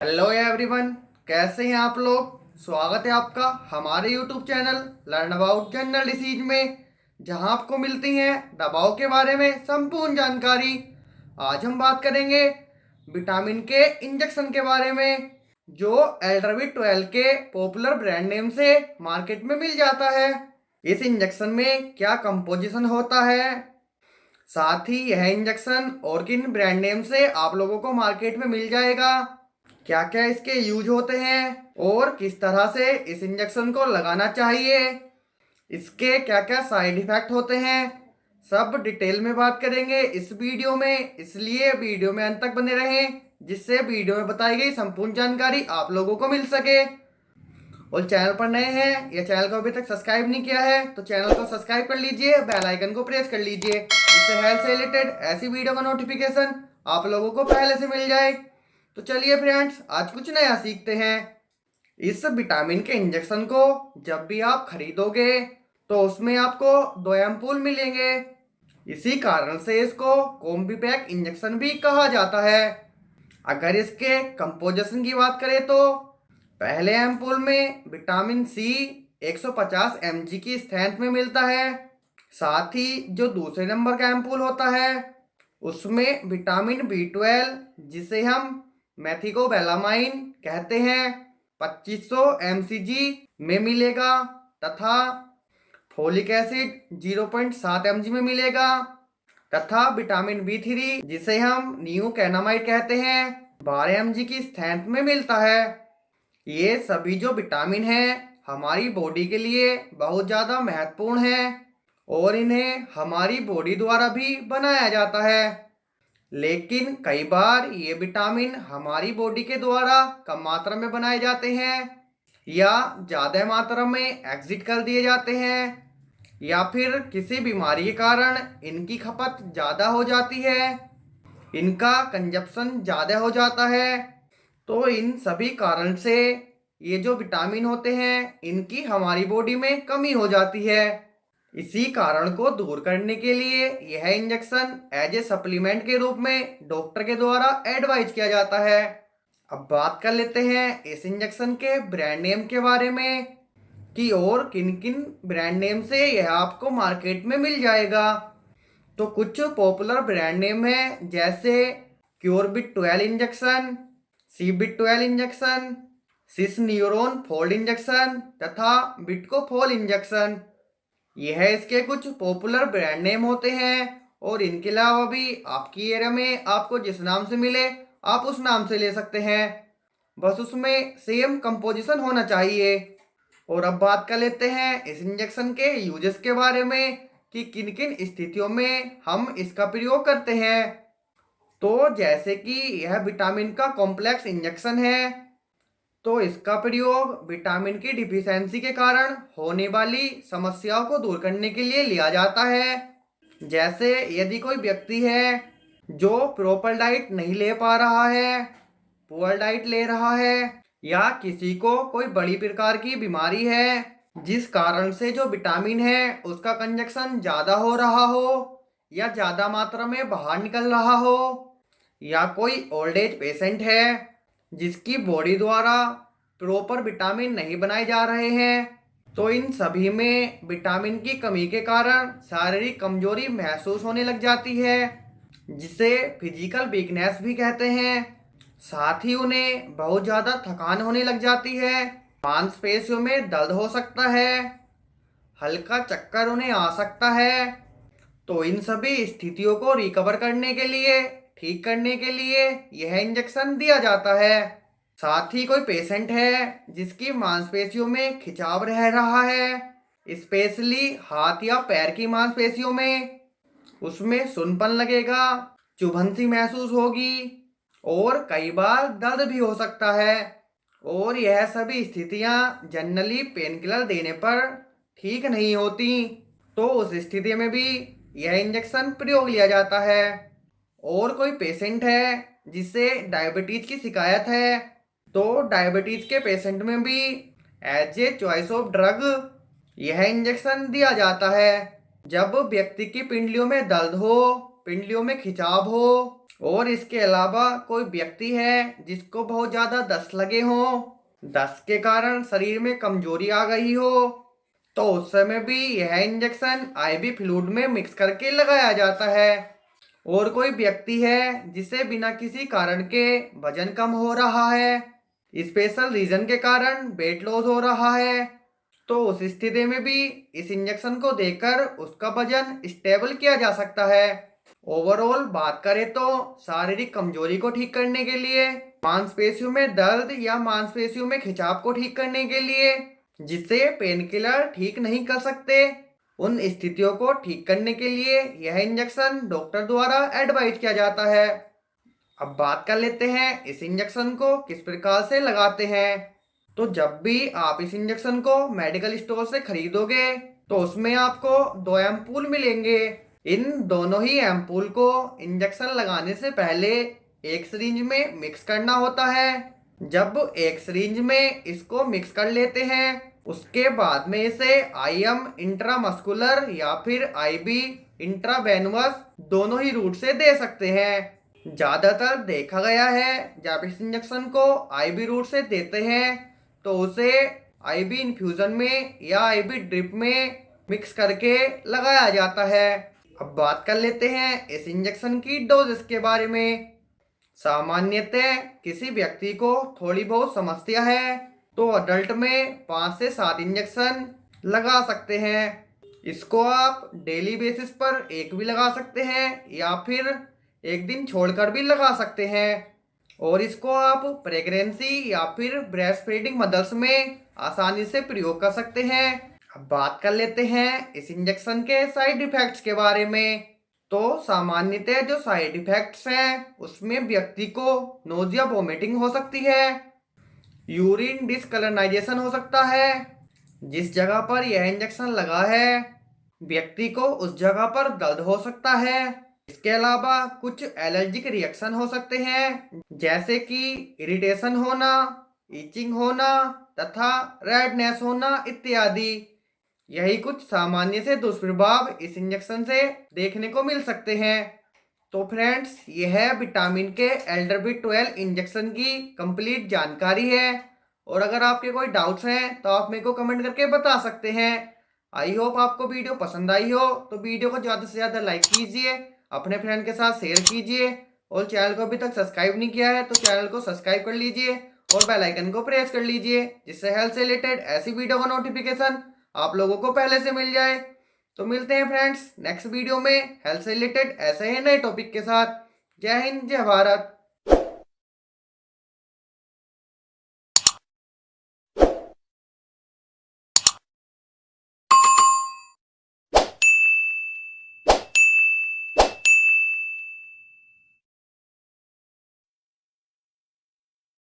Hello everyone, कैसे हैं आप लोग। स्वागत है आपका हमारे YouTube channel learn about general disease में, जहां आपको मिलती हैं दवाओं के बारे में संपूर्ण जानकारी। आज हम बात करेंगे विटामिन के इंजेक्शन के बारे में, जो एल्ड्राविट 12 के पॉपुलर ब्रांड नेम से मार्केट में मिल जाता है। इस इंजेक्शन में क्या कंपोजिशन होता है, साथ ही यह इंजेक्शन और किन ब्रांड नेम से आप लोगों को मार्केट में मिल जाएगा, क्या क्या इसके यूज होते हैं और किस तरह से इस इंजेक्शन को लगाना चाहिए, इसके क्या क्या साइड इफेक्ट होते हैं, सब डिटेल में बात करेंगे इस वीडियो में। इसलिए वीडियो में अंत तक बने रहें, जिससे वीडियो में बताई गई संपूर्ण जानकारी आप लोगों को मिल सके। और चैनल पर नए हैं या चैनल को अभी तक सब्सक्राइब नहीं किया है तो चैनल को सब्सक्राइब कर लीजिए, बेल आइकन को प्रेस कर लीजिए, इससे हेल्थ से रिलेटेड ऐसी वीडियो का नोटिफिकेशन आप लोगों को पहले से मिल जाए। तो चलिए फ्रेंड्स, आज कुछ नया सीखते हैं। इस विटामिन के इंजेक्शन को जब भी आप खरीदोगे तो उसमें आपको 2 एम्पूल मिलेंगे। इसी कारण से इसको कॉम्बी पैक इंजेक्शन भी कहा जाता है। अगर इसके कंपोजिशन की बात करें तो पहले एम्पूल में विटामिन सी 150 mg की स्ट्रेंथ में मिलता है। साथ ही जो दूसरे नंबर का एम्पूल होता है उसमें विटामिन B12, जिसे हम मेथिकोबैलामाइन कहते हैं, 2500 mcg में मिलेगा, तथा फोलिक एसिड 0.7 mg में मिलेगा, तथा विटामिन B3, जिसे हम नियोकैनामाइड कहते हैं, 12 mg की स्ट्रेंथ में मिलता है। ये सभी जो विटामिन हैं हमारी बॉडी के लिए बहुत ज़्यादा महत्वपूर्ण हैं और इन्हें हमारी बॉडी द्वारा भी बनाया जाता है। लेकिन कई बार ये विटामिन हमारी बॉडी के द्वारा कम मात्रा में बनाए जाते हैं या ज़्यादा मात्रा में एग्जिट कर दिए जाते हैं, या फिर किसी बीमारी के कारण इनकी खपत ज़्यादा हो जाती है, इनका कंजप्शन ज़्यादा हो जाता है। तो इन सभी कारण से ये जो विटामिन होते हैं इनकी हमारी बॉडी में कमी हो जाती है। इसी कारण को दूर करने के लिए यह इंजेक्शन एज ए सप्लीमेंट के रूप में डॉक्टर के द्वारा एडवाइज किया जाता है। अब बात कर लेते हैं इस इंजेक्शन के ब्रांड नेम के बारे में कि और किन किन ब्रांड नेम से यह आपको मार्केट में मिल जाएगा। तो कुछ पॉपुलर ब्रांड नेम है, जैसे क्योरबिट 12 इंजेक्शन, सीबिट 12 इंजेक्शन, सिस न्यूरोन फोल्ड इंजेक्शन तथा बिटकोफोल इंजेक्शन। यह इसके कुछ पॉपुलर ब्रांड नेम होते हैं और इनके अलावा भी आपकी एरिया में आपको जिस नाम से मिले आप उस नाम से ले सकते हैं, बस उसमें सेम कंपोजिशन होना चाहिए। और अब बात कर लेते हैं इस इंजेक्शन के यूजेस के बारे में कि किन किन स्थितियों में हम इसका प्रयोग करते हैं। तो जैसे कि यह विटामिन का कॉम्प्लेक्स इंजेक्शन है, तो इसका प्रयोग विटामिन की डिफिशियंसी के कारण होने वाली समस्याओं को दूर करने के लिए लिया जाता है। जैसे यदि कोई व्यक्ति है जो प्रॉपर डाइट नहीं ले पा रहा है, पुअर डाइट ले रहा है, या किसी को कोई बड़ी प्रकार की बीमारी है जिस कारण से जो विटामिन है उसका कंजक्शन ज़्यादा हो रहा हो या ज़्यादा मात्रा में बाहर निकल रहा हो, या कोई ओल्ड एज पेशेंट है जिसकी बॉडी द्वारा प्रॉपर विटामिन नहीं बनाए जा रहे हैं, तो इन सभी में विटामिन की कमी के कारण शारीरिक कमजोरी महसूस होने लग जाती है, जिसे फिजिकल वीकनेस भी कहते हैं। साथ ही उन्हें बहुत ज़्यादा थकान होने लग जाती है, मांसपेशियों में दर्द हो सकता है, हल्का चक्कर उन्हें आ सकता है। तो इन सभी स्थितियों को रिकवर करने के लिए, ठीक करने के लिए यह इंजेक्शन दिया जाता है। साथ ही कोई पेशेंट है जिसकी मांसपेशियों में खिंचाव रह रहा है, स्पेशली हाथ या पैर की मांसपेशियों में, उसमें सुनपन लगेगा, चुभन सी महसूस होगी और कई बार दर्द भी हो सकता है। और यह सभी स्थितियां जनरली पेन किलर देने पर ठीक नहीं होती, तो उस स्थिति में भी यह इंजेक्शन प्रयोग लिया जाता है। और कोई पेशेंट है जिसे डायबिटीज की शिकायत है, तो डायबिटीज के पेशेंट में भी as a choice of drug यह इंजेक्शन दिया जाता है। जब व्यक्ति की पिंडलियों में दर्द हो, पिंडलियों में खिंचाव हो और इसके अलावा कोई व्यक्ति है जिसको बहुत ज़्यादा दस्त लगे हों, दस्त के कारण शरीर में कमजोरी आ गई हो, तो उस समय भी यह इंजेक्शन आईवी फ्लूइड में मिक्स करके लगाया जाता है। और कोई व्यक्ति है जिसे बिना किसी कारण के वजन कम हो रहा है, स्पेशल रीजन के कारण वेट लॉस हो रहा है, तो उस स्थिति में भी इस इंजेक्शन को देकर उसका वजन स्टेबल किया जा सकता है। ओवरऑल बात करें तो शारीरिक कमजोरी को ठीक करने के लिए, मांसपेशियों में दर्द या मांसपेशियों में खिंचाव को ठीक करने के लिए, जिसे पेन किलर ठीक नहीं कर सकते, उन स्थितियों को ठीक करने के लिए यह इंजेक्शन डॉक्टर द्वारा एडवाइज किया जाता है। अब बात कर लेते हैं इस इंजेक्शन को किस प्रकार से लगाते हैं। तो जब भी आप इस इंजेक्शन को मेडिकल स्टोर से खरीदोगे तो उसमें आपको 2 एम्पूल मिलेंगे। इन दोनों ही एम्पूल को इंजेक्शन लगाने से पहले एक सिरिंज में मिक्स करना होता है। जब एक सिरिंज में इसको मिक्स कर लेते हैं उसके बाद में इसे आईएम इंट्रामस्कुलर या फिर आईबी इंट्रावेनस दोनों ही रूट से दे सकते हैं। ज्यादातर देखा गया है जब इस इंजेक्शन को आईबी रूट से देते हैं तो उसे आईबी इन्फ्यूजन में या आईबी ड्रिप में मिक्स करके लगाया जाता है। अब बात कर लेते हैं इस इंजेक्शन की डोजेस के बारे में। सामान्यतः किसी व्यक्ति को थोड़ी बहुत समस्या है तो अडल्ट में 5 से 7 इंजेक्शन लगा सकते हैं। इसको आप डेली बेसिस पर एक भी लगा सकते हैं या फिर एक दिन छोड़कर भी लगा सकते हैं। और इसको आप प्रेगनेंसी या फिर ब्रेस्ट फीडिंग मदर्स में आसानी से प्रयोग कर सकते हैं। अब बात कर लेते हैं इस इंजेक्शन के साइड इफेक्ट्स के बारे में। तो सामान्यतः जो साइड इफेक्ट्स हैं उसमें व्यक्ति को नोजिया वोमिटिंग हो सकती है, यूरिन डिस्कलराइजेशन हो सकता है, जिस जगह पर यह इंजेक्शन लगा है व्यक्ति को उस जगह पर दर्द हो सकता है। इसके अलावा कुछ एलर्जिक रिएक्शन हो सकते हैं जैसे कि इरिटेशन होना, इचिंग होना तथा रेडनेस होना इत्यादि। यही कुछ सामान्य से दुष्प्रभाव इस इंजेक्शन से देखने को मिल सकते हैं। तो फ्रेंड्स यह है विटामिन के एल्डरबिट-12 इंजेक्शन की कंप्लीट जानकारी है। और अगर आपके कोई डाउट्स हैं तो आप मेरे को कमेंट करके बता सकते हैं। आई होप आपको वीडियो पसंद आई हो तो वीडियो को ज़्यादा से ज़्यादा लाइक कीजिए, अपने फ्रेंड के साथ शेयर कीजिए और चैनल को अभी तक सब्सक्राइब नहीं किया है तो चैनल को सब्सक्राइब कर लीजिए और बेल आइकन को प्रेस कर लीजिए जिससे हेल्थ से रिलेटेड ऐसी वीडियो का नोटिफिकेशन आप लोगों को पहले से मिल जाए। तो मिलते हैं फ्रेंड्स नेक्स्ट वीडियो में हेल्थ से रिलेटेड ऐसे ही नए टॉपिक के साथ। जय हिंद, जय भारत।